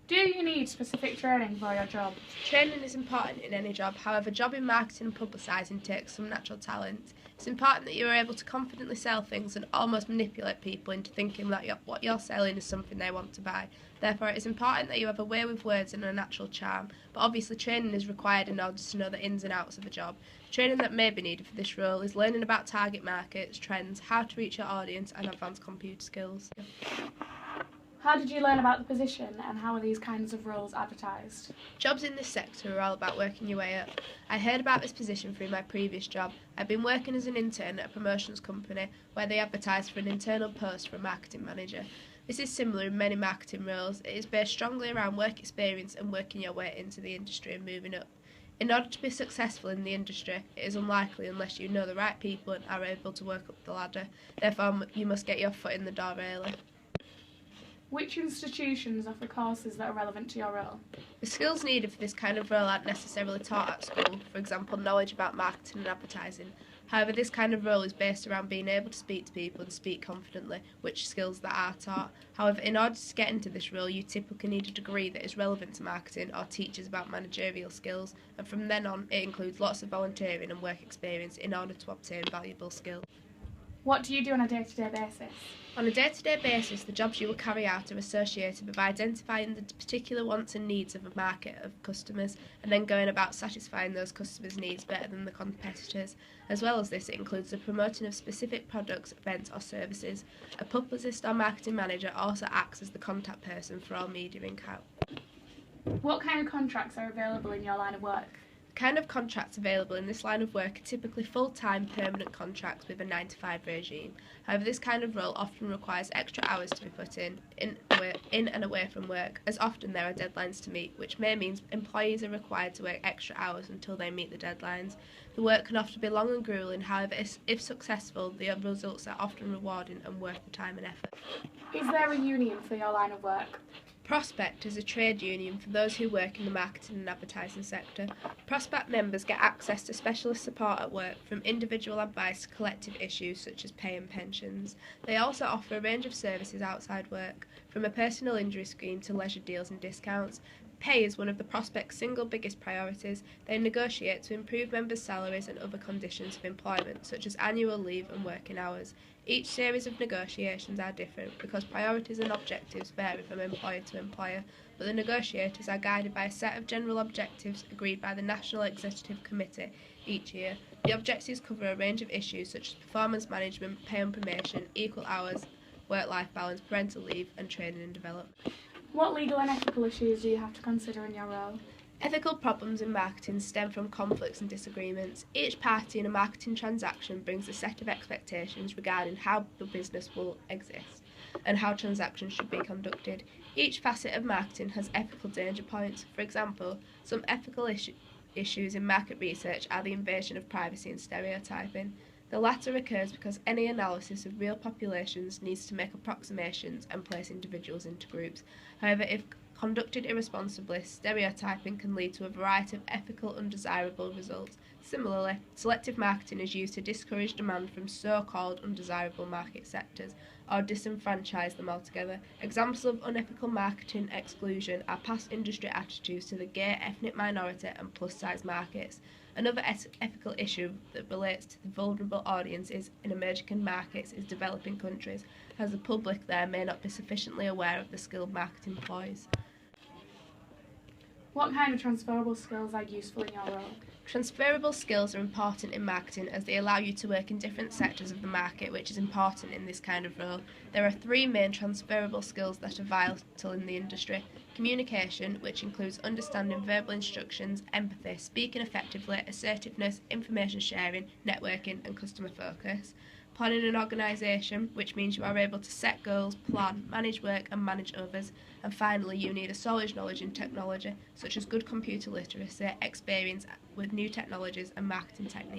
Do you need specific training for your job? Training is important in any job, however, a job in marketing and publicising takes some natural talent. It's important that you are able to confidently sell things and almost manipulate people into thinking that what you're selling is something they want to buy. Therefore, it is important that you have a way with words and a natural charm, but obviously training is required in order to know the ins and outs of a job. Training that may be needed for this role is learning about target markets, trends, how to reach your audience and advanced computer skills. How did you learn about the position and how are these kinds of roles advertised? Jobs in this sector are all about working your way up. I heard about this position through my previous job. I've been working as an intern at a promotions company where they advertised for an internal post for a marketing manager. This is similar in many marketing roles. It is based strongly around work experience and working your way into the industry and moving up. In order to be successful in the industry, it is unlikely unless you know the right people and are able to work up the ladder. Therefore, you must get your foot in the door early. Which institutions offer courses that are relevant to your role? The skills needed for this kind of role aren't necessarily taught at school, for example, knowledge about marketing and advertising. However, this kind of role is based around being able to speak to people and speak confidently, which skills that are taught. However, in order to get into this role, you typically need a degree that is relevant to marketing or teaches about managerial skills, and from then on, it includes lots of volunteering and work experience in order to obtain valuable skills. What do you do on a day-to-day basis? On a day-to-day basis, the jobs you will carry out are associated with identifying the particular wants and needs of a market of customers and then going about satisfying those customers' needs better than the competitors. As well as this, it includes the promoting of specific products, events or services. A publicist or marketing manager also acts as the contact person for all media in house. What kind of contracts are available in your line of work? The kind of contracts available in this line of work are typically full-time permanent contracts with a 9-to-5 regime. However, this kind of role often requires extra hours to be put in and away from work, as often there are deadlines to meet, which may mean employees are required to work extra hours until they meet the deadlines. The work can often be long and grueling, however, if successful, the results are often rewarding and worth the time and effort. Is there a union for your line of work? Prospect is a trade union for those who work in the marketing and advertising sector. Prospect members get access to specialist support at work, from individual advice to collective issues such as pay and pensions. They also offer a range of services outside work, from a personal injury scheme to leisure deals and discounts. Pay is one of the Prospect's single biggest priorities. They negotiate to improve members' salaries and other conditions of employment, such as annual leave and working hours. Each series of negotiations are different because priorities and objectives vary from employer to employer, but the negotiators are guided by a set of general objectives agreed by the National Executive Committee each year. The objectives cover a range of issues such as performance management, pay and promotion, equal hours, work-life balance, parental leave, and training and development. What legal and ethical issues do you have to consider in your role? Ethical problems in marketing stem from conflicts and disagreements. Each party in a marketing transaction brings a set of expectations regarding how the business will exist and how transactions should be conducted. Each facet of marketing has ethical danger points. For example, some ethical issues in market research are the invasion of privacy and stereotyping. The latter occurs because any analysis of real populations needs to make approximations and place individuals into groups. However, if conducted irresponsibly, stereotyping can lead to a variety of ethical undesirable results. Similarly, selective marketing is used to discourage demand from so-called undesirable market sectors or disenfranchise them altogether. Examples of unethical marketing exclusion are past industry attitudes to the gay, ethnic minority and plus-size markets. Another ethical issue that relates to the vulnerable audiences in emerging markets is developing countries, as the public there may not be sufficiently aware of the skilled market employees. What kind of transferable skills are useful in your role? Transferable skills are important in marketing as they allow you to work in different sectors of the market, which is important in this kind of role. There are 3 main transferable skills that are vital in the industry. Communication, which includes understanding verbal instructions, empathy, speaking effectively, assertiveness, information sharing, networking and customer focus. Planning and organisation, which means you are able to set goals, plan, manage work and manage others. And finally, you need a solid knowledge in technology, such as good computer literacy, experience with new technologies and marketing techniques.